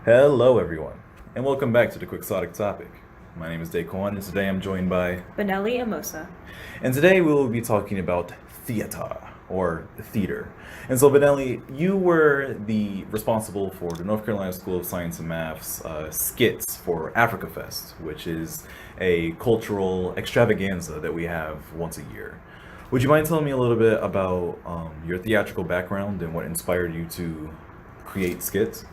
Hello, everyone, and welcome back to the Quixotic Topic. My name is Daquan, and today I'm joined by. Benelli Amosa. And today we will be talking about theater, or theater. And so, Benelli, you were the responsible for the North Carolina School of Science and Math's skits for Africa Fest, which is a cultural extravaganza that we have once a year. Would you mind telling me a little bit about your theatrical background and what inspired you to create skits?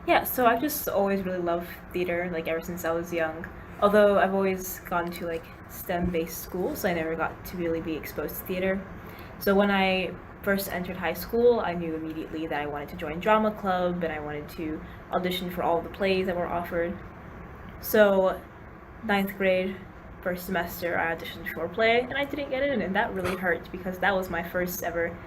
Yeah, so I've just always really loved theater, like ever since I was young. Although I've always gone to like STEM-based schools, I never got to really be exposed to theater. So when I first entered high school, I knew immediately that I wanted to join drama club and I wanted to audition for all the plays that were offered. So ninth grade, first semester, I auditioned for a play and I didn't get in, and that really hurt because that was my first ever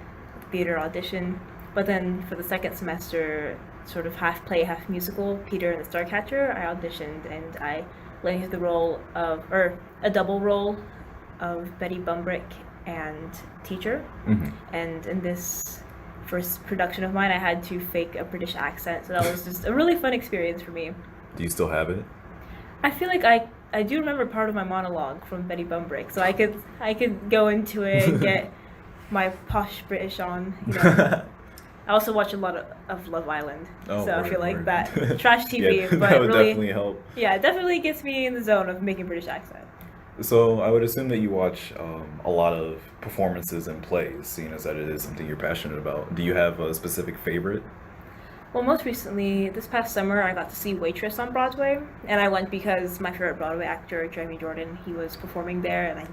theater audition. But then for the second semester, sort of half play, half musical, Peter and the Starcatcher, I auditioned and I landed the role of, or a double role of Betty Bumbrick and teacher. Hmm. And in this first production of mine, I had to fake a British accent, so that was just a really fun experience for me. Do you still have it? I feel like I do remember part of my monologue from Betty Bumbrick, so I could go into it and get my posh British on. I also watch a lot of Love Island, Oh, so I feel like word. that trash TV, Yeah, that but would really, definitely help. yeah, it definitely gets me in the zone of making British accent. So I would assume that you watch a lot of performances and plays, seeing as that it is something you're passionate about. Do you have a specific favorite? Well, most recently, this past summer, I got to see Waitress on Broadway, and I went because my favorite Broadway actor, Jeremy Jordan, he was performing there, and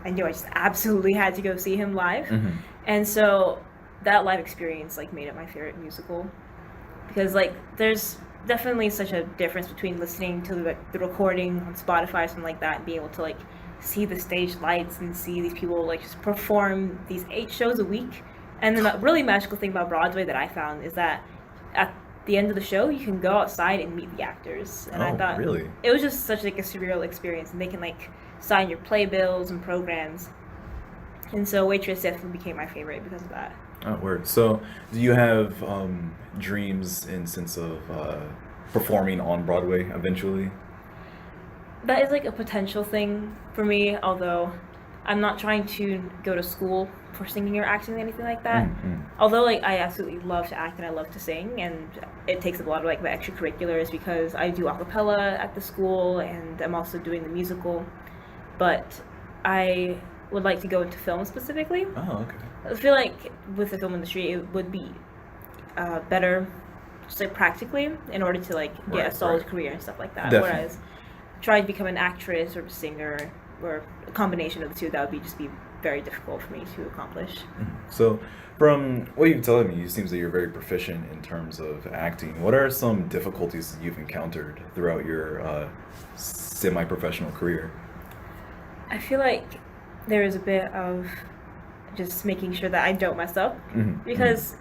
I knew I just absolutely had to go see him live, Hmm. and so that live experience like made it my favorite musical because like there's definitely such a difference between listening to the recording on Spotify or something like that and being able to like see the stage lights and see these people like just perform these 8 shows a week. And then the really magical thing about Broadway that I found is that at the end of the show you can go outside and meet the actors, and I Oh, thought really? it was just such like a surreal experience, and they can like sign your playbills and programs, and so Waitress definitely became my favorite because of that. Oh, word. So do you have dreams in sense of performing on Broadway eventually? That is like a potential thing for me, although I'm not trying to go to school for singing or acting or anything like that. Mm-hmm. Although like I absolutely love to act and I love to sing, and it takes up a lot of like my extracurriculars because I do a cappella at the school and I'm also doing the musical. But I would like to go into film specifically. Oh, okay. I feel like with the film industry it would be better just like practically in order to like get a Right, right. solid career and stuff like that. Definitely. Whereas trying to become an actress or a singer or a combination of the two, that would be just be very difficult for me to accomplish. So, from what you've told me, it seems that you're very proficient in terms of acting. What are some difficulties that you've encountered throughout your semi-professional career? I feel like there is a bit of just making sure that I don't mess up Hmm. because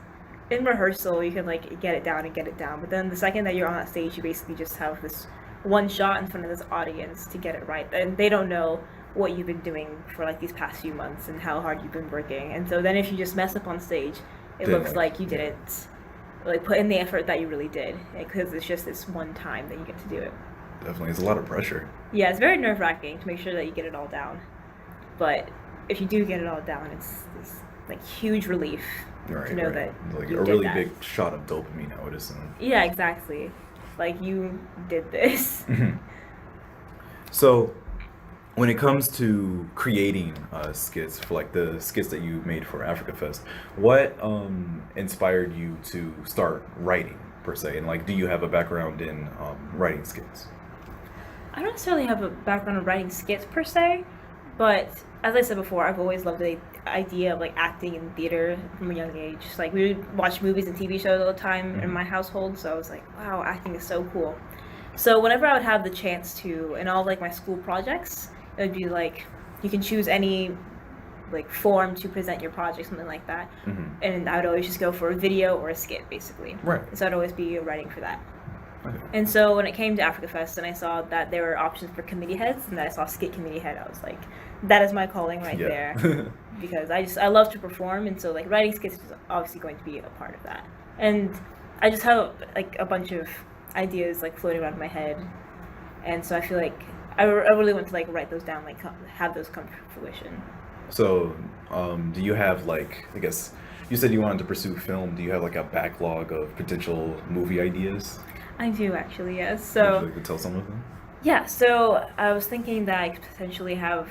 in rehearsal you can like get it down and get it down, but then the second that you're on that stage, you basically just have this one shot in front of this audience to get it right, and they don't know what you've been doing for like these past few months and how hard you've been working, and so then if you just mess up on stage, it Then, looks like, like you yeah, didn't like put in the effort that you really did because it's just this one time that you get to do it. definitely. It's a lot of pressure. Yeah, it's very nerve-wracking to make sure that you get it all down, but if you do get it all down, it's this like huge relief to Right, know right. that Like you a did really that. big shot of dopamine, I would assume. Yeah, exactly. Like you did this. Mhm. So, when it comes to creating skits for like the skits that you made for Africa Fest, what inspired you to start writing per se? And like, do you have a background in writing skits? I don't necessarily have a background in writing skits per se, but as I said before, I've always loved the idea of like acting in theater from a young age. Like we would watch movies and TV shows all the time in Hmm. my household, so I was like, wow, acting is so cool. So whenever I would have the chance to, in all like my school projects, it would be like you can choose any like form to present your project, something like that. Hmm. And I would always just go for a video or a skit, basically. Right. So I'd always be writing for that. Okay. And so when it came to Africa Fest and I saw that there were options for committee heads and that I saw skit committee head, I was like, that is my calling right there. Yeah. Because I love to perform, and so like writing skits is obviously going to be a part of that. And I just have like a bunch of ideas like floating around in my head, and so I feel like I really want to like write those down, like have those come to fruition. So, do you have like, I guess you said you wanted to pursue film. Do you have like a backlog of potential movie ideas? I do actually, yes. Would you So like to tell some of them? yeah, so I was thinking that I could potentially have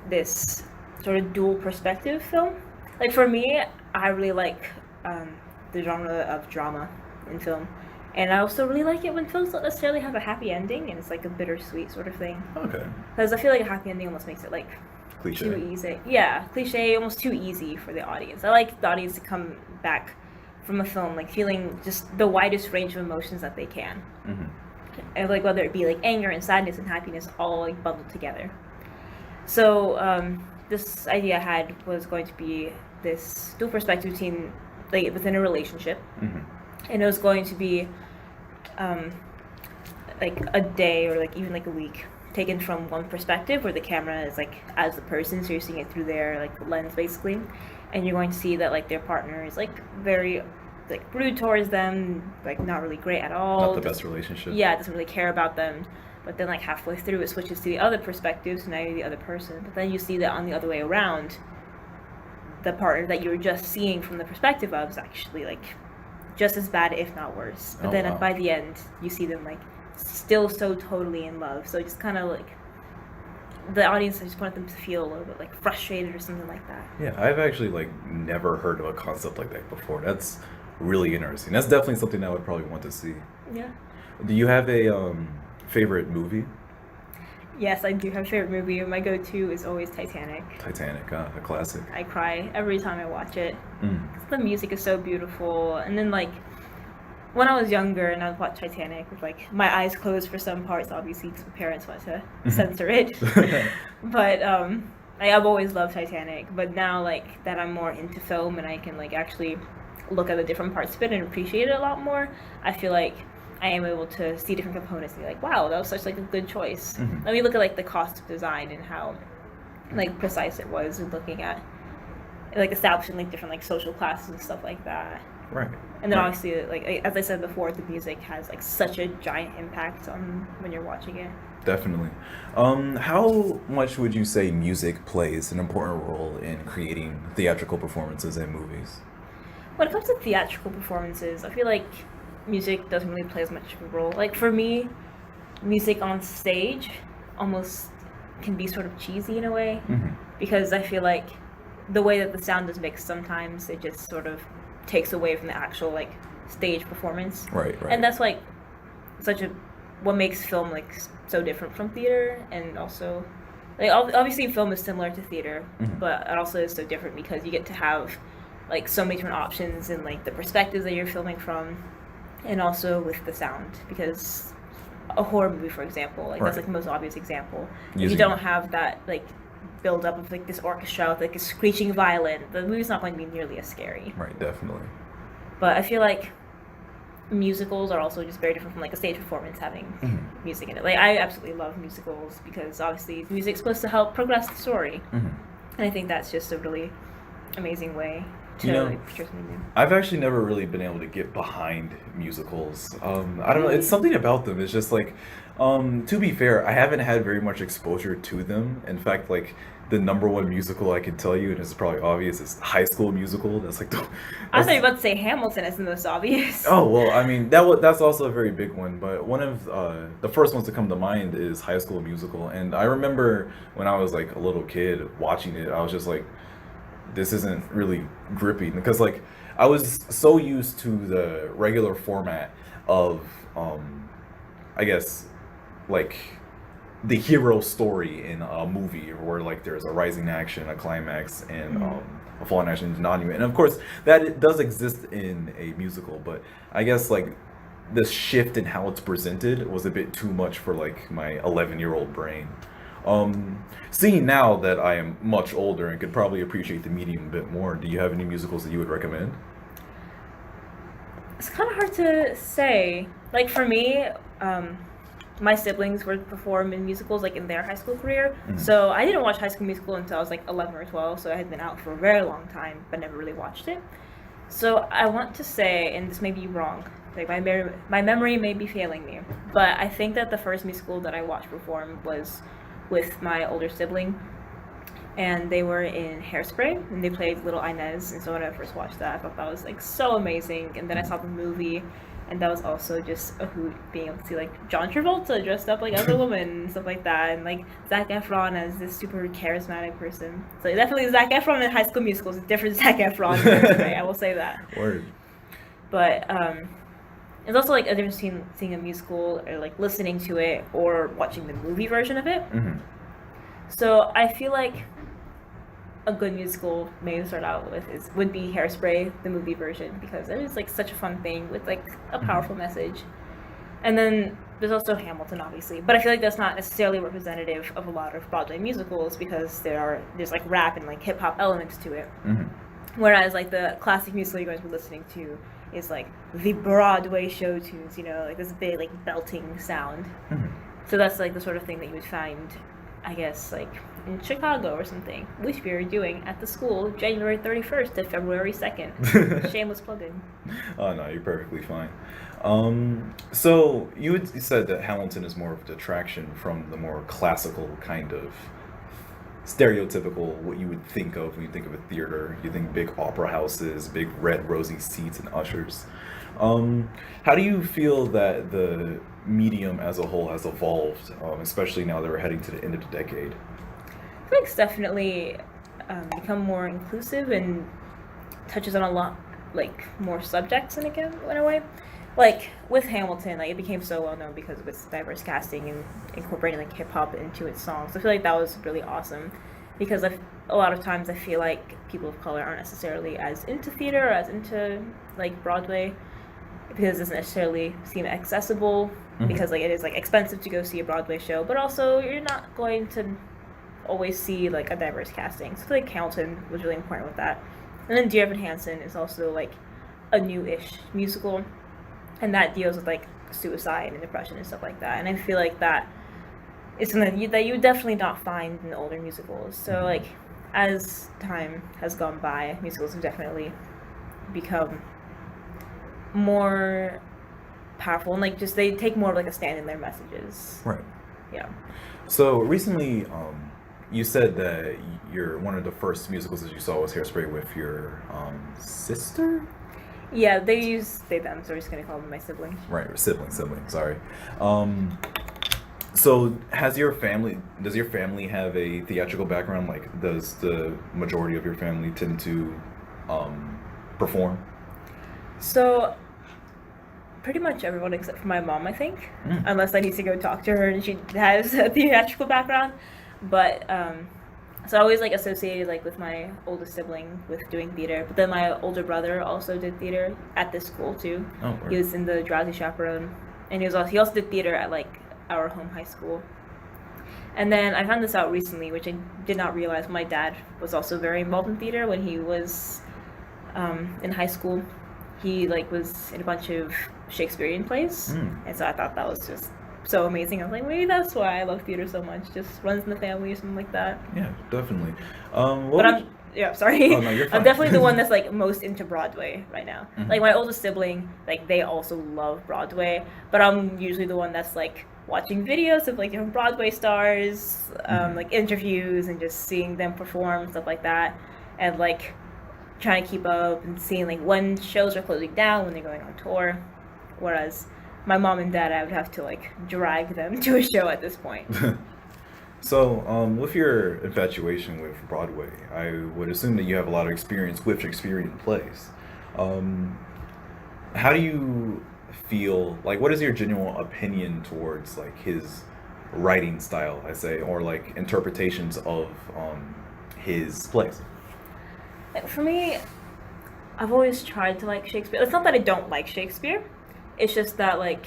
this sort of dual perspective film. Like for me, I really like the genre of drama in film. And I also really like it when films don't necessarily have a happy ending and it's like a bittersweet sort of thing. Okay. Because I feel like a happy ending almost makes it like too Cliche. easy. Yeah, cliche, almost too easy for the audience. I like the audience to come back from a film like feeling just the widest range of emotions that they can. Hmm. And like whether it be like anger and sadness and happiness all like bundled together. So this idea I had was going to be this dual perspective between like within a relationship, Hmm. and it was going to be um, like a day or like even like a week taken from one perspective where the camera is like as the person, so you're seeing it through their like lens basically, and you're going to see that like their partner is like very like rude towards them, like not really great at all. Not the best relationship. Yeah, doesn't really care about them. But then like halfway through it switches to the other perspective, so now you're the other person. But then you see that on the other way around, the partner that you were just seeing from the perspective of is actually like just as bad, if not worse. But Oh, then wow. by the end, you see them like still so totally in love. So just kind of like the audience, I just want them to feel a little bit like frustrated or something like that. Yeah, I've actually like never heard of a concept like that before. That's really interesting. That's definitely something I would probably want to see. Yeah. Do you have a favorite movie? Yes, I do have a favorite movie. My go-to is always Titanic. Titanic, a classic. I cry every time I watch it. Mm. The music is so beautiful, and then like when I was younger and I would watch Titanic with like my eyes closed for some parts, obviously because my parents want to censor it. But I've always loved Titanic. But now like that I'm more into film and I can like actually look at the different parts of it and appreciate it a lot more, I feel like I am able to see different components and be like, wow, that was such like a good choice. Mhm. Let me look at like the cost of design and how like precise it was in looking at like establishing like different like social classes and stuff like that. Right. And then Right. obviously, like as I said before, the music has like such a giant impact on when you're watching it. Definitely. How much would you say music plays an important role in creating theatrical performances in movies? When it comes to theatrical performances, I feel like music doesn't really play as much of a role. Like for me, music on stage almost can be sort of cheesy in a way, Hmm. because I feel like the way that the sound is mixed sometimes it just sort of takes away from the actual like stage performance. Right, right. And that's like such a what makes film like so different from theater, and also like obviously film is similar to theater, Mhm. but it also is so different because you get to have like so many different options and like the perspectives that you're filming from, and also with the sound, because a horror movie for example, like that's Right. like the most obvious example. If you Using- don't have that like build up of like this orchestra with like a screeching violin, the movie's not going to be nearly as scary. Right, definitely. But I feel like musicals are also just very different from like a stage performance having Mhm. music in it. Like I absolutely love musicals because obviously music's supposed to help progress the story, Hmm. and I think that's just a really amazing way to You know, like, portray something new. I've actually never really been able to get behind musicals. I don't know. It's something about them. It's just like, to be fair, I haven't had very much exposure to them. In fact, like the number one musical I can tell you, and it's probably obvious, is High School Musical. That's like the. I thought you that's- were about to say Hamilton as the most obvious. Oh well, I mean that's also a very big one. But one of the first ones to come to mind is High School Musical, and I remember when I was like a little kid watching it, I was just like, this isn't really gripping because like I was so used to the regular format of I guess like the hero story in a movie where like there's a rising action, a climax, and a falling action monument. And of course that it does exist in a musical, but I guess like this shift in how it's presented was a bit too much for like my 11-year-old brain. Seeing now that I am much older and could probably appreciate the medium a bit more, do you have any musicals that you would recommend? It's kind of hard to say. Like for me, my siblings were perform in musicals like in their high school career. Mhm. So I didn't watch High School Musical until I was like 11 or 12. So I had been out for a very long time, but never really watched it. So I want to say, and this may be wrong, Like my memory may be failing me, but I think that the first musical that I watched perform was with my older sibling, and they were in Hairspray, and they played Little Inez. And so when I first watched that, I thought that was like so amazing. And then I saw the movie, and that was also just a hoot, being able to see like John Travolta dressed up like as a woman and stuff like that, and like Zac Efron as this super charismatic person. So definitely Zac Efron in High School Musical is a different Zac Efron in Hairspray, I will say that. Word. But it's also like a difference between seeing a musical or like listening to it or watching the movie version of it. Mm-hmm. So I feel like a good musical maybe to start out with would be Hairspray, the movie version, because it is like such a fun thing with like a powerful message. And then there's also Hamilton, obviously, but I feel like that's not necessarily representative of a lot of Broadway musicals because there's like rap and like hip hop elements to it. Mm-hmm. Whereas like the classic musical you guys were listening to is like the Broadway show tunes, you know, like this big like belting sound. Mm-hmm. So that's like the sort of thing that you would find, I guess, like in Chicago or something, which we are doing at the school January 31st to February 2nd. Shameless plug-in. Oh no, you're perfectly fine. So you said that Hamilton is more of a detraction from the more classical kind of stereotypical what you would think of when you think of a theater. You think big opera houses, big red rosy seats and ushers. How do you feel that the medium as a whole has evolved, especially now that we're heading to the end of the decade? I think it's definitely become more inclusive and touches on a lot like more subjects in a way. Like with Hamilton, like it became so well known because of its diverse casting and incorporating like hip hop into its songs. I feel like that was really awesome because a lot of times I feel like people of color aren't necessarily as into theater or as into like Broadway because it doesn't necessarily seem accessible because like it is like expensive to go see a Broadway show, but also you're not going to always see like a diverse casting. So I feel like Hamilton was really important with that. And then Dear Evan Hansen is also like a new-ish musical, and that deals with like suicide and depression and stuff like that. And I feel like that is something that you would definitely not find in older musicals. So like as time has gone by, musicals have definitely become more powerful and like just they take more of like a stand in their messages. Right. Yeah. So recently, you said that one of the first musicals that you saw was Hairspray with your sister? Yeah, they them, so we're just gonna call them my sibling. Right, sibling, sorry. So does your family have a theatrical background? Like, does the majority of your family tend to perform? So, pretty much everyone except for my mom, I think. Unless I need to go talk to her and she has a theatrical background. But, so I always like associated like with my oldest sibling with doing theater. But then my older brother also did theater at this school too. Oh, right. He was in the Drowsy Chaperone, and he also did theater at like our home high school. And then I found this out recently, which I did not realize. My dad was also very involved in theater when he was in high school. He like was in a bunch of Shakespearean plays, and so I thought that was just so amazing. I was like, maybe that's why I love theater so much. Just runs in the family or something like that. Yeah, definitely. Sorry. Oh, no, you're fine. I'm definitely the one that's like most into Broadway right now. Like my oldest sibling, like they also love Broadway, but I'm usually the one that's like watching videos of like different Broadway stars, like interviews and just seeing them perform, stuff like that, and like trying to keep up and seeing like when shows are closing down, when they're going on tour. Whereas my mom and dad, I would have to like drag them to a show at this point. So, with your infatuation with Broadway, I would assume that you have a lot of experience with Shakespearean plays. How do you feel, like, what is your genuine opinion towards, like, his writing style, I say, or, like, interpretations of his plays? For me, I've always tried to like Shakespeare. It's not that I don't like Shakespeare. It's just that, like,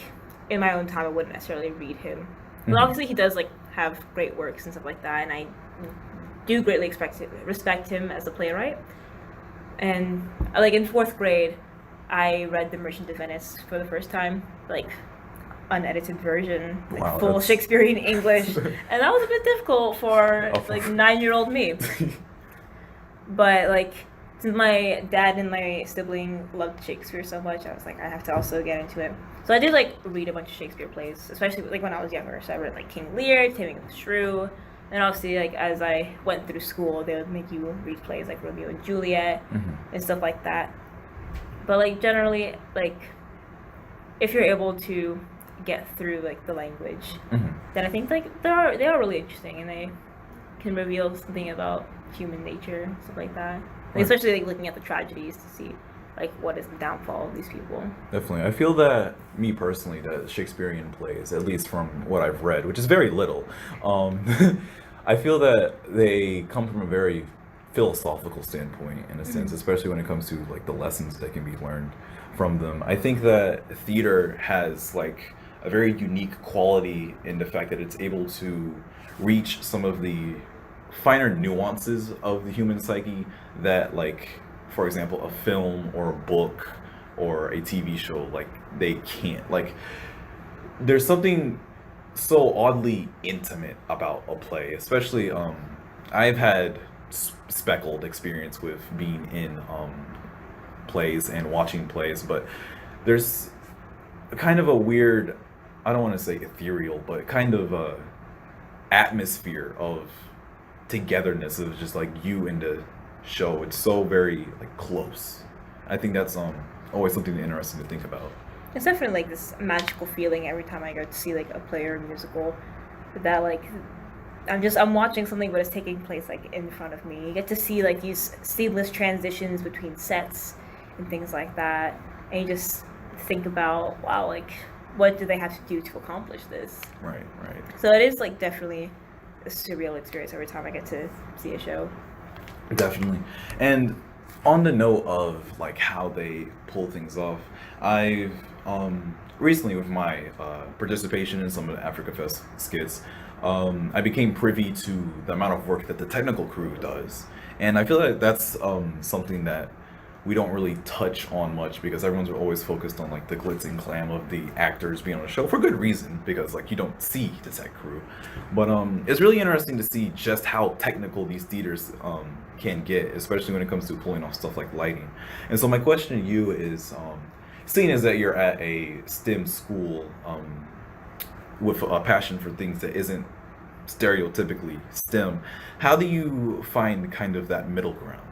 in my own time, I wouldn't necessarily read him. But obviously, he does, like, have great works and stuff like that, and I do greatly respect him as a playwright. And, like, in 4th grade, I read The Merchant of Venice for the first time, like, unedited version, like, wow, full Shakespearean English. And that was a bit difficult for, like, 9-year-old me. But, like, since my dad and my sibling loved Shakespeare so much, I was like, I have to also get into it. So I did like read a bunch of Shakespeare plays, especially like when I was younger. So I read like King Lear, Taming of the Shrew, and obviously like as I went through school, they would make you read plays like Romeo and Juliet and stuff like that. But like generally, like if you're able to get through like the language, then I think like they are really interesting and they can reveal something about human nature, stuff like that. Like, especially like looking at the tragedies to see like what is the downfall of these people. Definitely. I feel that, me personally, that Shakespearean plays, at least from what I've read, which is very little, I feel that they come from a very philosophical standpoint in a sense, especially when it comes to like the lessons that can be learned from them. I think that theater has like a very unique quality in the fact that it's able to reach some of the finer nuances of the human psyche that, like, for example, a film or a book or a TV show, like, they can't. Like, there's something so oddly intimate about a play, especially I've had speckled experience with being in plays and watching plays, but there's kind of a weird, I don't want to say ethereal, but kind of a atmosphere of togetherness of just like you and the show. It's so very like close. I think that's always something interesting to think about. It's definitely like this magical feeling every time I go to see like a play or a musical. That like I'm watching something but it's taking place like in front of me. You get to see like these seamless transitions between sets and things like that. And you just think about, wow, like what do they have to do to accomplish this? Right. So it is like definitely a surreal experience every time I get to see a show. Definitely. And on the note of like how they pull things off, I've recently, with my participation in some of the Africa Fest skits, I became privy to the amount of work that the technical crew does, and I feel like that's something that we don't really touch on much because everyone's always focused on like the glitz and glam of the actors being on the show, for good reason, because like you don't see the tech crew. But it's really interesting to see just how technical these theaters can get, especially when it comes to pulling off stuff like lighting. And so my question to you is, seeing as that you're at a STEM school with a passion for things that isn't stereotypically STEM, how do you find kind of that middle ground?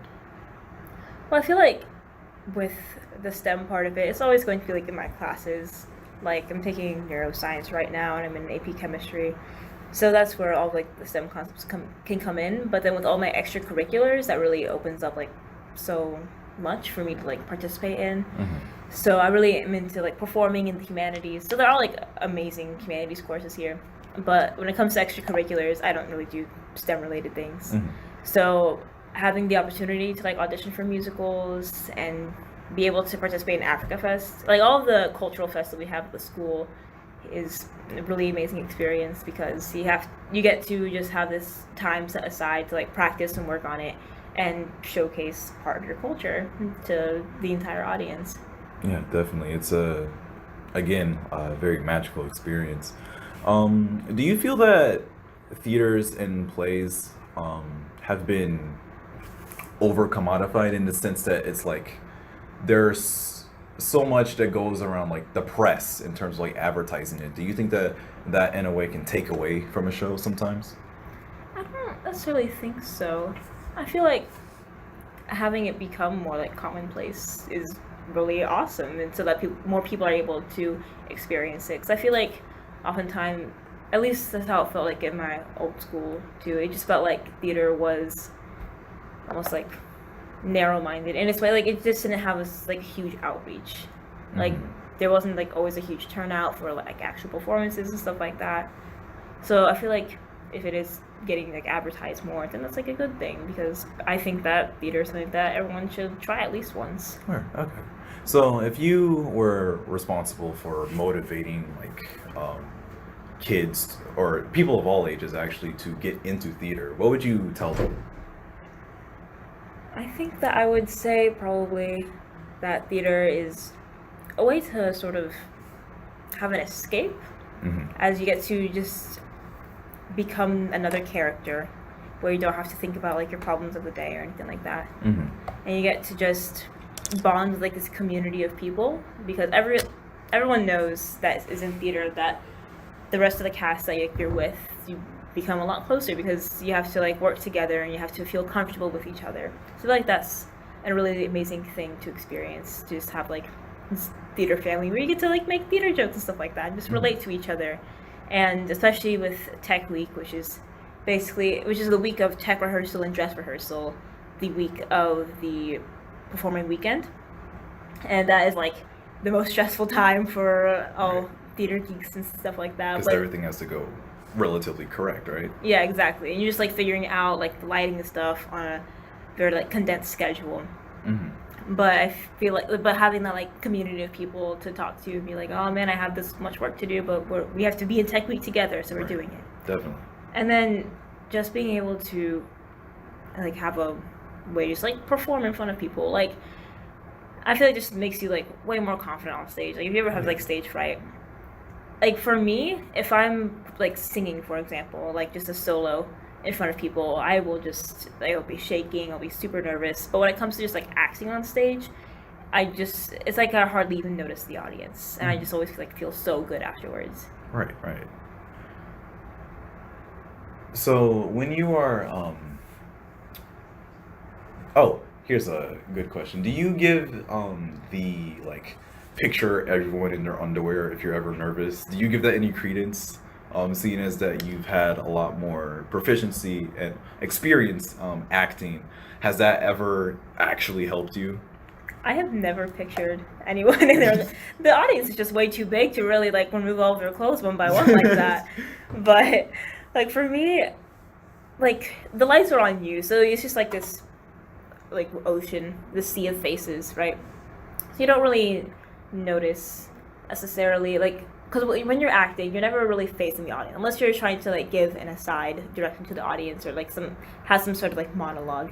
Well, I feel like with the STEM part of it, it's always going to be like in my classes. Like I'm taking neuroscience right now and I'm in AP chemistry. So that's where all like the STEM concepts can come in. But then with all my extracurriculars, that really opens up like so much for me to like participate in. So I really am into like performing in the humanities. So they're all like amazing humanities courses here. But when it comes to extracurriculars, I don't really do STEM related things. So having the opportunity to like audition for musicals and be able to participate in Africa Fest, like all of the cultural fests that we have at the school, is a really amazing experience because you get to just have this time set aside to like practice and work on it and showcase part of your culture to the entire audience. Yeah, definitely. It's again, a very magical experience. Do you feel that theaters and plays have been over commodified in the sense that it's like there's so much that goes around like the press in terms of like advertising it? Do you think that in a way can take away from a show sometimes? I don't necessarily think so. I feel like having it become more like commonplace is really awesome, and so that more people are able to experience it. Because I feel like oftentimes, at least that's how it felt like in my old school too, it just felt like theater was almost like narrow-minded in its way. Like it just didn't have this like huge outreach. Like there wasn't like always a huge turnout for like actual performances and stuff like that. So I feel like if it is getting like advertised more, then that's like a good thing, because I think that theater is something that everyone should try at least once. Sure. Okay. So if you were responsible for motivating like kids or people of all ages actually to get into theater, what would you tell them? I think that I would say probably that theater is a way to sort of have an escape, as you get to just become another character where you don't have to think about like your problems of the day or anything like that. Mm-hmm. And you get to just bond with like this community of people, because everyone knows that is in theater that the rest of the cast that you're with, you become a lot closer because you have to like work together and you have to feel comfortable with each other. So like that's a really amazing thing to experience, to just have like this theater family where you get to like make theater jokes and stuff like that and just relate to each other. And especially with Tech Week, which is the week of tech rehearsal and dress rehearsal, the week of the performing weekend. And that is like the most stressful time for all theater geeks and stuff like that. Because like, everything has to go relatively correct, right? Yeah, exactly. And you're just like figuring out like the lighting and stuff on a very like condensed schedule. Mm-hmm. But I feel like, but having that like community of people to talk to and be like, oh man, I have this much work to do, but we have to be in Tech Week together, so we're doing it. Definitely. And then just being able to like have a way to just like perform in front of people, like I feel like it just makes you like way more confident on stage. Like if you ever have like stage fright, like for me, if I'm like singing, for example, like just a solo in front of people, I'll be shaking, I'll be super nervous. But when it comes to just like acting on stage, it's like I hardly even notice the audience, and I just always like feel so good afterwards. Right. So when you are here's a good question. Do you give the like picture everyone in their underwear if you're ever nervous? Do you give that any credence? Seeing as that you've had a lot more proficiency and experience acting, has that ever actually helped you? I have never pictured anyone in there. The audience is just way too big to really like remove all of their clothes one by one like that. But like for me, like the lights are on you, so it's just like this like ocean, the sea of faces, right? So you don't really notice necessarily, like, because when you're acting, you're never really facing the audience unless you're trying to like give an aside directly to the audience or like has some sort of like monologue.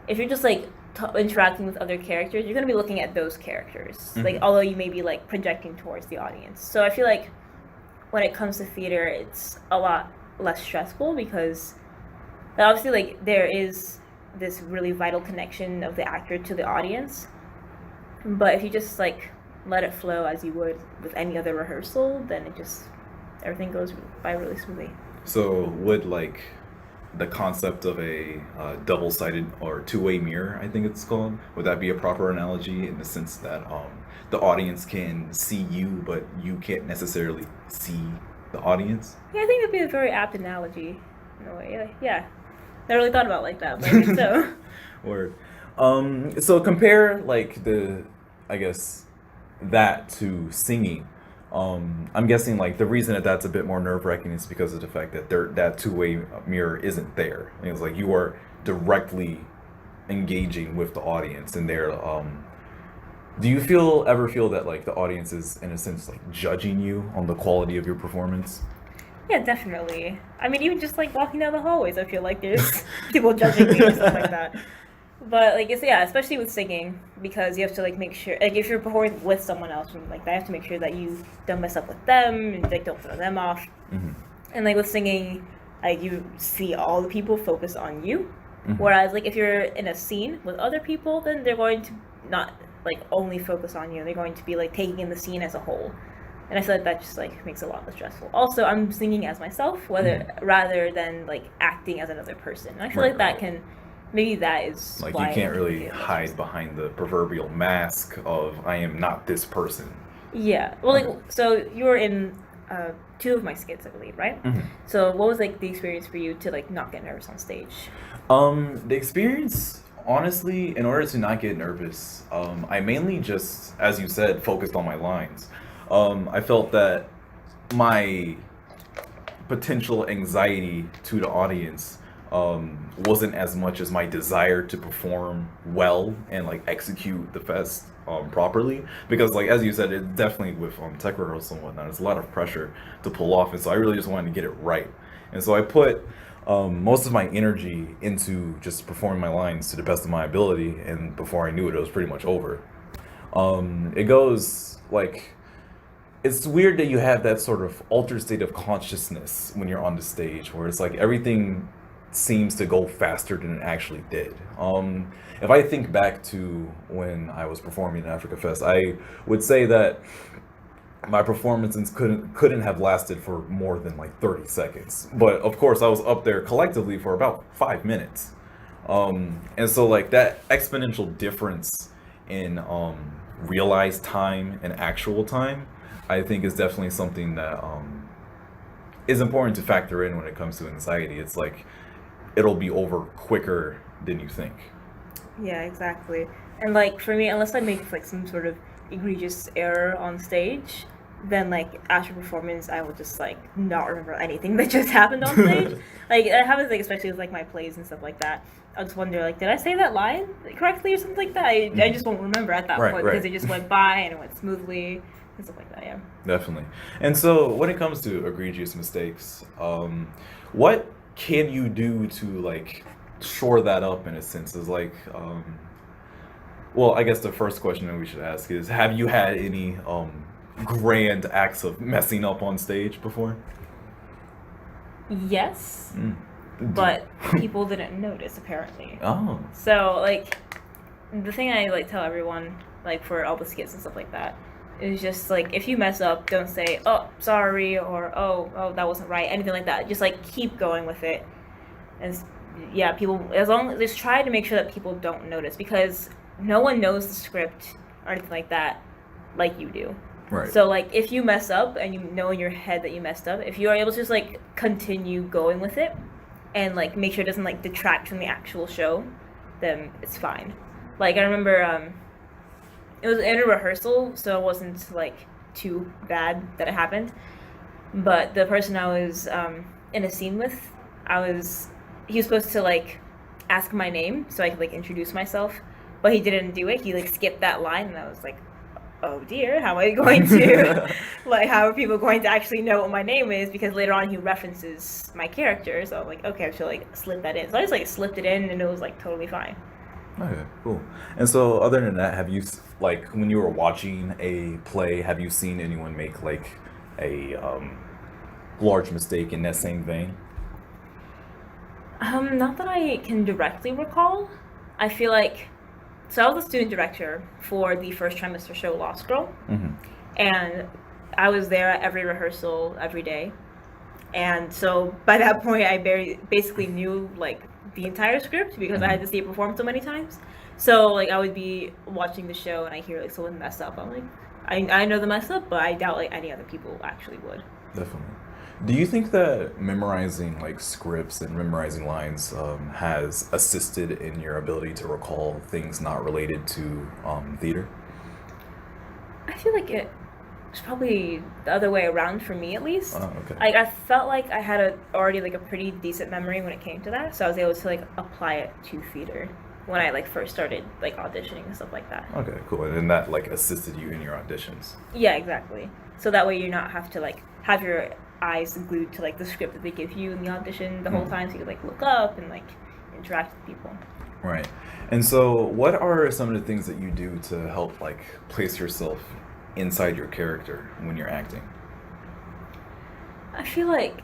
If you're just like interacting with other characters, you're going to be looking at those characters, like although you may be like projecting towards the audience. So I feel like when it comes to theater, it's a lot less stressful because obviously like there is this really vital connection of the actor to the audience, but if you just like let it flow as you would with any other rehearsal, then everything goes by really smoothly. So would like the concept of a double-sided or two-way mirror, I think it's called, would that be a proper analogy in the sense that the audience can see you but you can't necessarily see the audience? Yeah, I think that'd be a very apt analogy in a way. Yeah. Never really thought about it like that, but I think so. Word. So compare like I guess that to singing. I'm guessing like the reason that that's a bit more nerve-wracking is because of the fact that that two-way mirror isn't there. It's like you are directly engaging with the audience, and they're do you ever feel that like the audience is in a sense like judging you on the quality of your performance? Yeah, definitely. I mean, even just like walking down the hallways, I feel like there's people judging me and stuff like that. But like especially with singing, because you have to like make sure, like if you're performing with someone else, like I have to make sure that you don't mess up with them and like don't throw them off. Mm-hmm. And like with singing, like you see all the people focus on you, whereas like if you're in a scene with other people, then they're going to not like only focus on you. They're going to be like taking in the scene as a whole. And I feel like that just like makes it a lot less stressful. Also, I'm singing as myself, rather than like acting as another person. And I feel like that can, maybe that is like why you can't really hide behind the proverbial mask of I am not this person. Yeah. Well, like so you were in 2 of my skits, I believe, right? Mm-hmm. So what was like the experience for you to like not get nervous on stage? The experience, honestly, in order to not get nervous, I mainly just, as you said, focused on my lines. I felt that my potential anxiety to the audience wasn't as much as my desire to perform well and like execute the fest properly, because like as you said, it definitely with tech rehearsal and whatnot, it's a lot of pressure to pull off, and so I really just wanted to get it right, and so I put most of my energy into just performing my lines to the best of my ability, and before I knew it was pretty much over. It goes like, it's weird that you have that sort of altered state of consciousness when you're on the stage, where it's like everything seems to go faster than it actually did. If I think back to when I was performing at Africa Fest, I would say that my performances couldn't have lasted for more than like 30 seconds. But of course, I was up there collectively for about 5 minutes. And so like that exponential difference in realized time and actual time, I think is definitely something that is important to factor in when it comes to anxiety. It's like it'll be over quicker than you think. Yeah, exactly. And like for me, unless I make like some sort of egregious error on stage, then like after performance, I will just like not remember anything that just happened on stage. Like it happens like especially with like my plays and stuff like that. I'll just wonder like, did I say that line correctly or something like that? I just won't remember at that Right, point right. because it just went by and it went smoothly and stuff like that. Yeah. Definitely. And so when it comes to egregious mistakes, what can you do to like shore that up in a sense? Is like, well, I guess the first question that we should ask is, have you had any grand acts of messing up on stage before? Yes, Mm. but people didn't notice apparently. Oh. So like the thing I like tell everyone like for all the skits and stuff like that is just like if you mess up, don't say oh sorry or oh that wasn't right, anything like that. Just like keep going with it. And yeah, people as long just try to make sure that people don't notice because no one knows the script or anything like that like you do. Right. So like if you mess up and you know in your head that you messed up, if you are able to just like continue going with it and like make sure it doesn't like detract from the actual show, then it's fine. Like I remember it was in a rehearsal, so it wasn't like too bad that it happened. But the person I was in a scene with, he was supposed to like ask my name so I could like introduce myself, but he didn't do it. He like skipped that line, and I was like, oh dear, how am I going to like how are people going to actually know what my name is, because later on he references my character, so I'm like, okay, I should like slip that in. So I just like slipped it in and it was like totally fine. Okay, cool. And so other than that, have you like when you were watching a play, have you seen anyone make like a large mistake in that same vein? Not that I can directly recall. I feel like so I was a student director for the first trimester show Lost Girl, Mm-hmm. and I was there at every rehearsal every day. And so by that point, I basically knew like the entire script because I had to see it performed so many times. So like I would be watching the show and I hear like someone mess up. I'm like, I know the mess up, but I doubt like any other people actually would. Definitely. Do you think that memorizing like scripts and memorizing lines has assisted in your ability to recall things not related to theater? I feel like it's probably the other way around for me at least. Oh, okay. Like I felt like I had already like a pretty decent memory when it came to that, so I was able to like apply it to theater when I like first started like auditioning and stuff like that. Okay, cool. And then that like assisted you in your auditions. Yeah, exactly. So that way you not have to like have your eyes glued to like the script that they give you in the audition the whole time, so you could like look up and like interact with people. Right. And so what are some of the things that you do to help like place yourself inside your character when you're acting? I feel like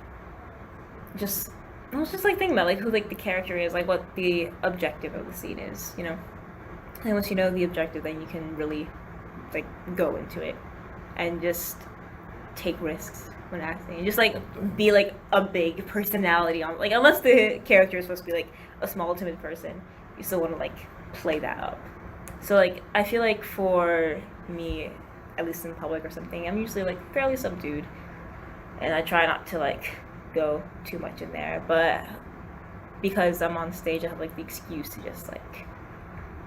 just I was just like thinking about like who like the character is, like what the objective of the scene is, you know. And once you know the objective, then you can really like go into it and just take risks when acting and just like be like a big personality on like, unless the character is supposed to be like a small timid person, you still want to like play that up. So like I feel like for me, at least in public or something, I'm usually like fairly subdued and I try not to like go too much in there, but because I'm on stage I have like the excuse to just like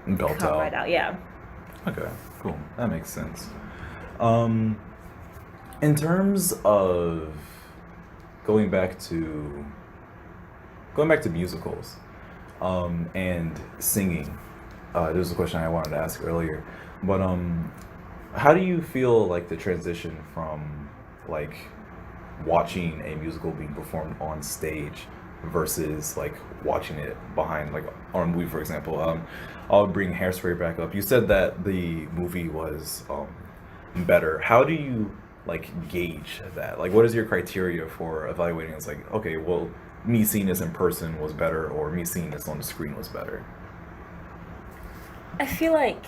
Belt come out. right out. Yeah. Okay, cool. That makes sense. In terms of going back to musicals, and singing, there was a question I wanted to ask earlier, but how do you feel like the transition from like watching a musical being performed on stage versus like watching it behind, like on a movie, for example? I'll bring Hairspray back up. You said that the movie was better. How do you like gauge that? Like, what is your criteria for evaluating? It's like, okay, well, me seeing this in person was better, or me seeing this on the screen was better? I feel like,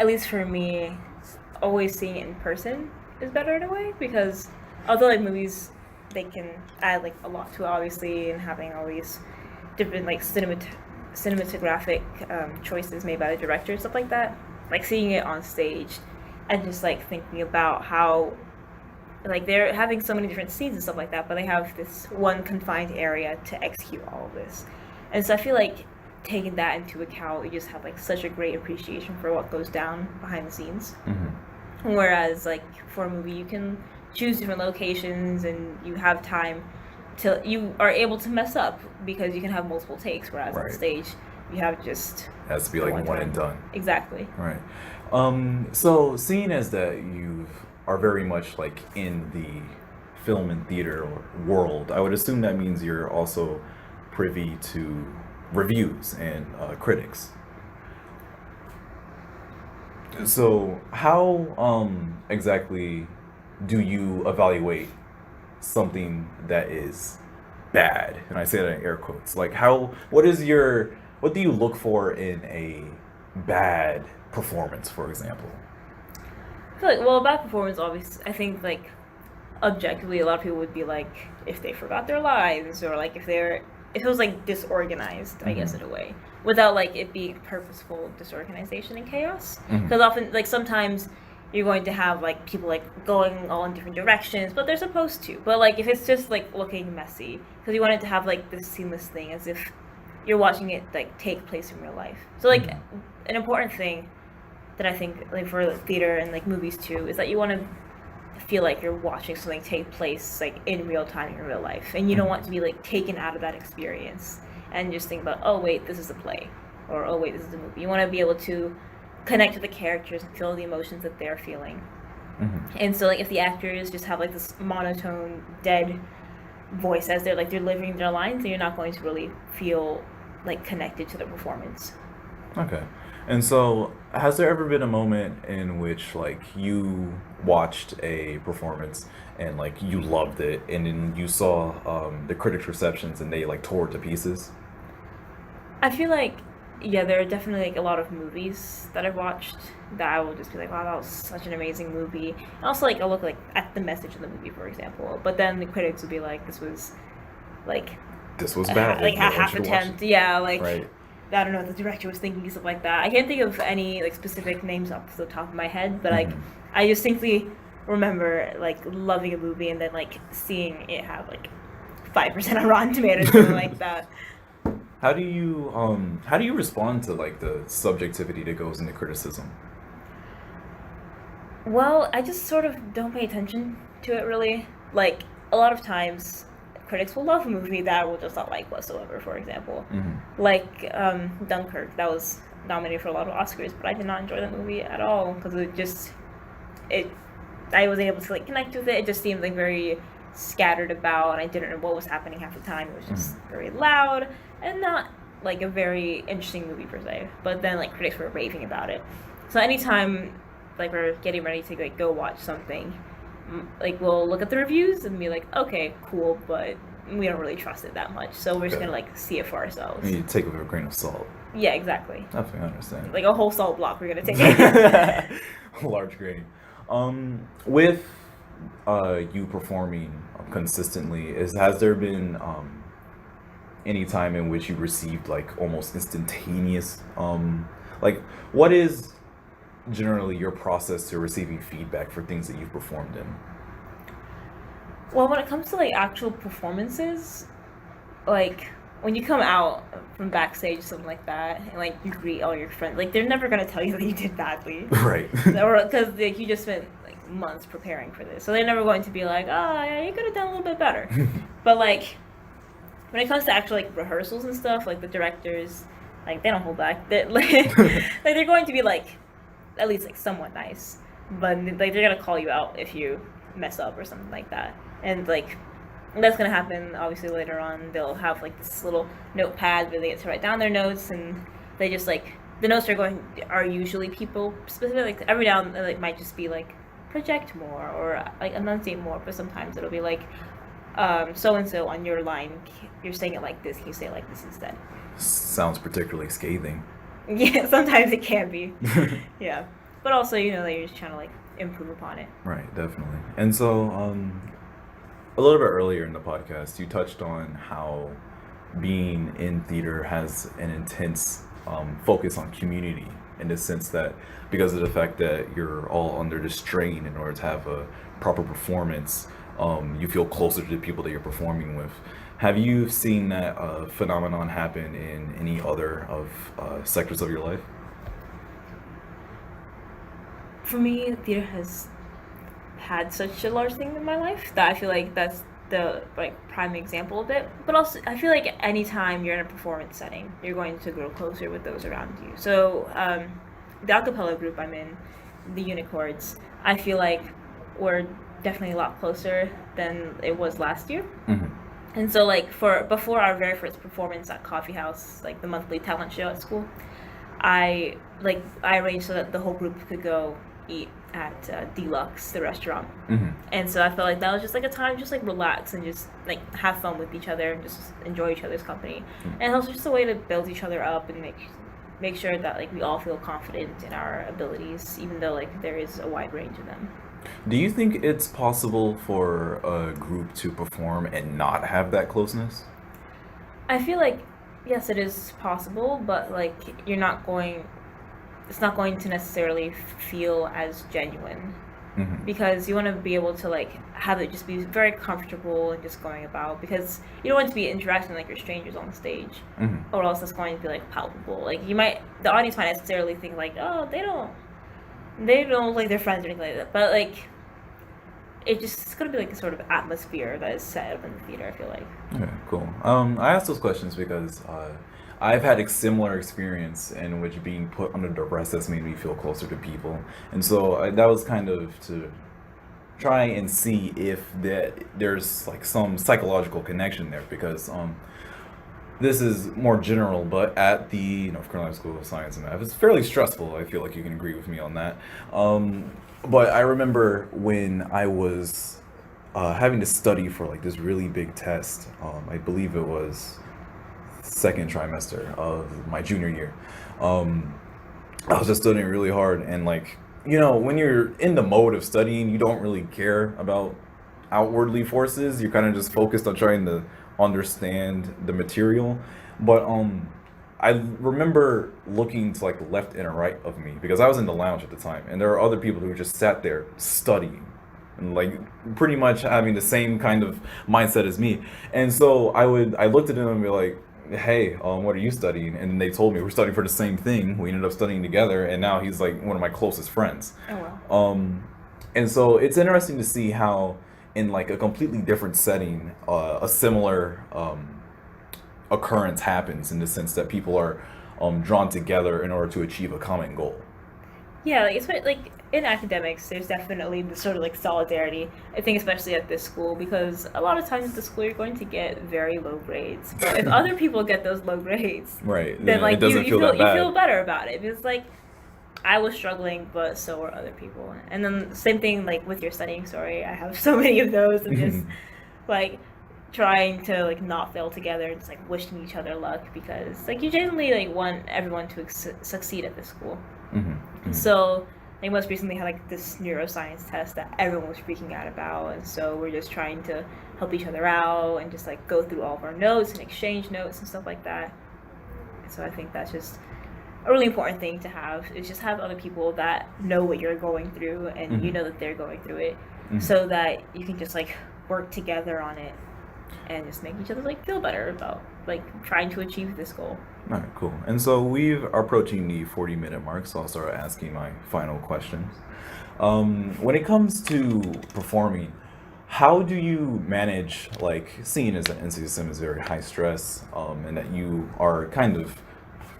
at least for me, always seeing it in person is better in a way, because although like movies, they can add like a lot to it, obviously, and having all these different like cinematographic choices made by the director and stuff like that. Like seeing it on stage and just like thinking about how like they're having so many different scenes and stuff like that, but they have this one confined area to execute all of this. And so I feel like taking that into account, you just have like such a great appreciation for what goes down behind the scenes. Whereas like for a movie, you can choose different locations and you have time till you are able to mess up because you can have multiple takes, whereas on stage you have just It has to be like one and done. Exactly. Right. So seeing as that you are very much like in the film and theater world, I would assume that means you're also privy to reviews and critics. So how exactly do you evaluate something that is bad? And I say that in air quotes. Like what do you look for in a bad performance, for example? I feel like, well, a bad performance, obviously, I think like objectively, a lot of people would be like if they forgot their lines, or like if it was like disorganized, I guess, in a way, without like it being purposeful disorganization and chaos. Because often, like sometimes you're going to have like people like going all in different directions, but they're supposed to. But like if it's just like looking messy, because you want it to have like this seamless thing, as if you're watching it like take place in real life. So like an important thing that I think like for theater and like movies too is that you want to feel like you're watching something take place like in real time in real life, and you don't want to be like taken out of that experience and just think about, oh wait, this is a play, or oh wait, this is a movie. You want to be able to connect to the characters and feel the emotions that they're feeling. And so like if the actors just have like this monotone dead voice as they're like delivering their lines, then you're not going to really feel like connected to the performance. Okay. And so has there ever been a moment in which like you watched a performance and like you loved it, and then you saw the critics' receptions and they like tore it to pieces? I feel like, yeah, there are definitely like a lot of movies that I've watched that I will just be like, wow, that was such an amazing movie. And also like I'll look like at the message of the movie, for example, but then the critics will be like, this was bad, like a half attempt, yeah, like right. I don't know what the director was thinking, stuff like that. I can't think of any like specific names off the top of my head, but like I distinctly remember like loving a movie and then like seeing it have like 5% on Rotten Tomatoes, something like that. How do you respond to like the subjectivity that goes into criticism? Well, I just sort of don't pay attention to it really. Like a lot of times critics will love a movie that I will just not like whatsoever, for example. Like Dunkirk, that was nominated for a lot of Oscars, but I did not enjoy that movie at all because I wasn't able to like connect with it. It just seemed like very scattered about, and I didn't know what was happening half the time. It was just very loud and not like a very interesting movie per se. But then like critics were raving about it. So anytime like we're getting ready to like go watch something, like we'll look at the reviews and be like, okay, cool, but we don't really trust it that much, so we're just gonna like see it for ourselves. You take it with a grain of salt. Yeah, exactly. Definitely understand. Like a whole salt block, we're gonna take it. Large grain. With you performing consistently, has there been any time in which you received like almost instantaneous like what is generally your process to receiving feedback for things that you've performed in? Well, when it comes to like actual performances, like when you come out from backstage or something like that, and like you greet all your friends, like they're never gonna tell you that you did badly, right? Or because like you just spent like months preparing for this, so they're never going to be like, oh yeah, you could have done a little bit better. But like when it comes to actual like rehearsals and stuff, like the directors, like they don't hold back. Like they're going to be like at least like somewhat nice, but like they're gonna call you out if you mess up or something like that. And like that's gonna happen obviously later on. They'll have like this little notepad where they get to write down their notes, and they just like the notes are usually people specific. Like every now and then like might just be like project more or like enunciate more, but sometimes it'll be like so and so on your line, you're saying it like this. Can you say it like this instead? Sounds particularly scathing. Yeah, sometimes it can be. Yeah, but also that you're just trying to like improve upon it. Right, definitely. And so, a little bit earlier in the podcast, you touched on how being in theater has an intense focus on community in the sense that because of the fact that you're all under the strain in order to have a proper performance, you feel closer to the people that you're performing with. Have you seen that phenomenon happen in any other of sectors of your life? For me, theater has had such a large thing in my life that I feel like that's the like prime example of it. But also, I feel like anytime you're in a performance setting, you're going to grow closer with those around you. So, the acapella group I'm in, the Unicords, I feel like we're definitely a lot closer than it was last year. Hmm. And so, like for before our very first performance at Coffee House, like the monthly talent show at school, I arranged so that the whole group could go eat at Deluxe, the restaurant. Hmm. And so I felt like that was just like a time just like relax and just like have fun with each other and just enjoy each other's company. And also just a way to build each other up and make sure that like we all feel confident in our abilities, even though like there is a wide range of them. Do you think it's possible for a group to perform and not have that closeness? I feel like yes, it is possible, but like it's not going to necessarily feel as genuine Hmm. because you want to be able to like have it just be very comfortable and just going about because you don't want to be interacting like you're strangers on the stage Hmm. or else it's going to be like palpable. Like the audience might necessarily think like, oh, they don't like their friends or anything like that, but like it's gonna be like a sort of atmosphere that is set up in the theater, I feel like. Okay, cool. I asked those questions because I've had a similar experience in which being put under duress has made me feel closer to people, and so that was kind of to try and see if there's like some psychological connection there because this is more general, but at the North Carolina School of Science and Math, it's fairly stressful. I feel like you can agree with me on that. But I remember when I was having to study for like this really big test. I believe it was second trimester of my junior year. Um, I was just studying really hard, and like when you're in the mode of studying, you don't really care about outwardly forces. You're kind of just focused on trying to understand the material. But I remember looking to like the left and right of me because I was in the lounge at the time, and there are other people who just sat there studying and like pretty much having the same kind of mindset as me. And so I looked at them and be like, "Hey, what are you studying?" And they told me we're studying for the same thing. We ended up studying together, and now he's like one of my closest friends. Oh well. And so it's interesting to see how in like a completely different setting, a similar occurrence happens in the sense that people are drawn together in order to achieve a common goal. Yeah, like like in academics, there's definitely this sort of like solidarity. I think especially at this school because a lot of times at the school you're going to get very low grades. But if other people get those low grades, Right. then It like you, doesn't you feel feel that you feel bad. better about it because like I was struggling, but so were other people. And then same thing like with your studying story. I have so many of those and just like trying to like not fail together and just like wishing each other luck because like you genuinely like want everyone to succeed at this school. Hmm. So they most recently had like this neuroscience test that everyone was freaking out about, and so we're just trying to help each other out and just like go through all of our notes and exchange notes and stuff like that. So I think that's just a really important thing to have is just have other people that know what you're going through and you Hmm. know that they're going through it, Hmm. so that you can just like work together on it and just make each other like feel better about like trying to achieve this goal. All right, cool. And so we are approaching the 40-minute mark, so I'll start asking my final questions. When it comes to performing, how do you manage, like, seeing as an NCSM is very high stress, and that you are kind of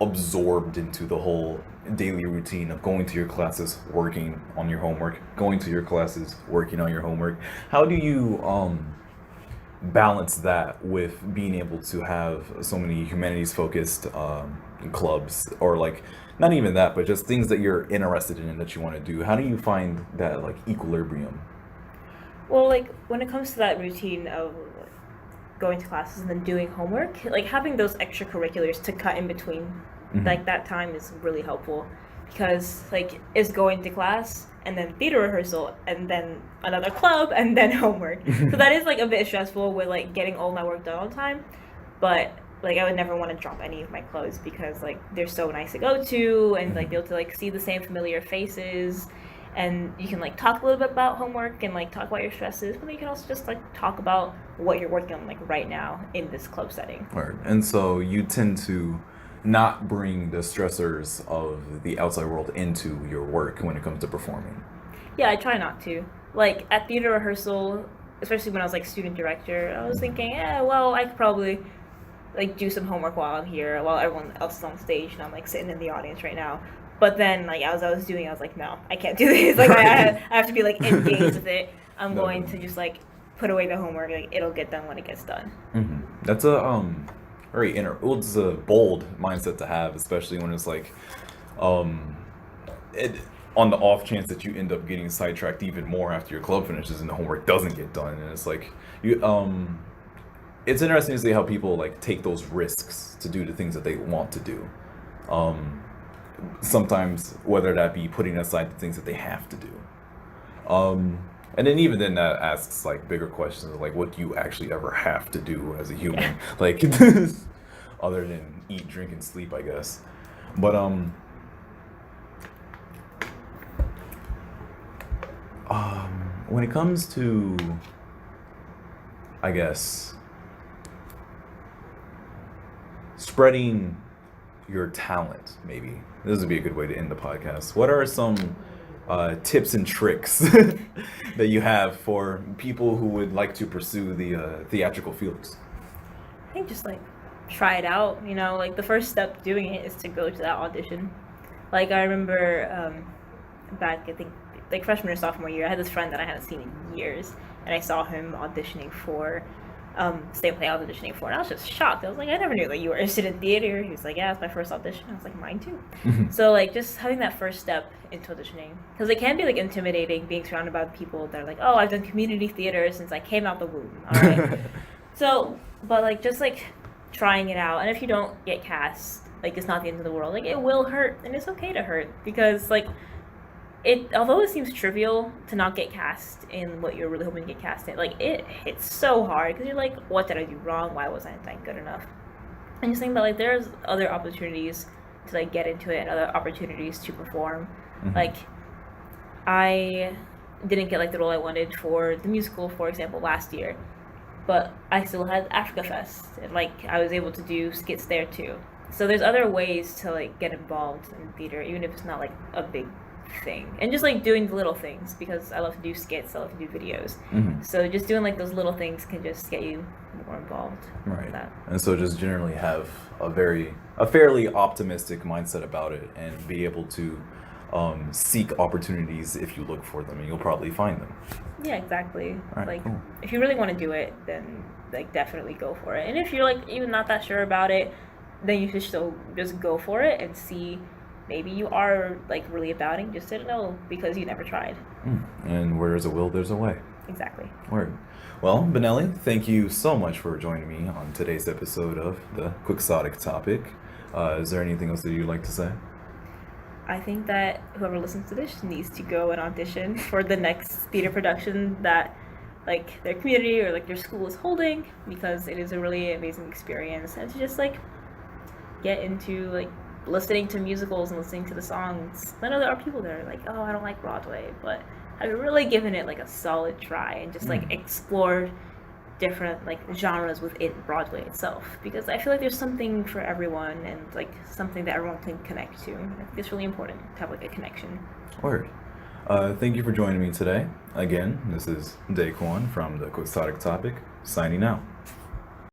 absorbed into the whole daily routine of going to your classes, working on your homework, going to your classes, working on your homework? How do you balance that with being able to have so many humanities focused clubs or like not even that but just things that you're interested in and that you want to do? How do you find that like equilibrium? Well, like when it comes to that routine of going to classes and then doing homework, like having those extracurriculars to cut in between, like that time is really helpful because like it's going to class and then theater rehearsal and then another club and then homework. So that is like a bit stressful with like getting all my work done on time, but like I would never want to drop any of my clothes because like they're so nice to go to and like be able to like see the same familiar faces and you can like talk a little bit about homework and like talk about your stresses, but then you can also just like talk about what you're working on like right now in this club setting. Word. And so you tend to not bring the stressors of the outside world into your work when it comes to performing. Yeah, I try not to. Like at theater rehearsal, especially when I was like student director, I was thinking, yeah, well, I could probably like do some homework while I'm here, while everyone else is on stage and I'm like sitting in the audience right now. But then, like as I was doing, I was like, no, I can't do this. Like I have to be like engaged with it. I'm going to just like put away the homework. Like it'll get done when it gets done. That's a very it's a bold mindset to have, especially when it's like, it on the off chance that you end up getting sidetracked even more after your club finishes and the homework doesn't get done, and it's like you it's interesting to see how people like take those risks to do the things that they want to do. Sometimes whether that be putting aside the things that they have to do. And then even then that asks like bigger questions of like what do you actually ever have to do as a human? Like other than eat, drink, and sleep, I guess. But when it comes to, I guess, spreading your talent, maybe this would be a good way to end the podcast. What are some tips and tricks that you have for people who would like to pursue the theatrical fields? I think just like try it out. You know, like the first step doing it is to go to that audition. Like I remember back, I think like freshman or sophomore year, I had this friend that I hadn't seen in years, and I saw him auditioning for state play I was auditioning for, and I was just shocked. I was like, I never knew that you were interested in theater. He was like, yeah, it's my first audition. I was like, mine too. So like just having that first step into auditioning, because it can be like intimidating being surrounded by people that are like, oh, I've done community theater since I came out the womb. All right. So, but like just like trying it out, and if you don't get cast, like it's not the end of the world. Like it will hurt, and it's okay to hurt, because like although it seems trivial to not get cast in what you're really hoping to get cast in, like it hits so hard because you're like, what did I do wrong? Why wasn't I good enough? And just think that like there's other opportunities to like get into it and other opportunities to perform. Like I didn't get like the role I wanted for the musical, for example, last year, but I still had Africa Fest, and like I was able to do skits there too. So there's other ways to like get involved in theater, even if it's not like a big thing, and just like doing the little things, because I love to do skits, I love to do videos. So just doing like those little things can just get you more involved. Right. That. And so just generally have a fairly optimistic mindset about it, and be able to seek opportunities if you look for them, and you'll probably find them. Yeah, exactly. Right, like cool. If you really want to do it, then like definitely go for it. And if you're like even not that sure about it, then you should still just go for it and see. Maybe you are like really about it, just didn't know because you never tried. And where there's a will, there's a way. Exactly. Word. Well, Benelli, thank you so much for joining me on today's episode of the Quixotic Topic. Is there anything else that you'd like to say? I think that whoever listens to this needs to go and audition for the next theater production that like their community or like their school is holding, because it is a really amazing experience, and to just like get into like listening to musicals and listening to the songs. I know there are people that are like, oh, I don't like Broadway, but I've really given it like a solid try and just like explored different like genres within Broadway itself, because I feel like there's something for everyone and like something that everyone can connect to. I think it's really important to have like a connection. Word. Thank you for joining me today. Again, this is Daquan from the Quixotic Topic, signing out.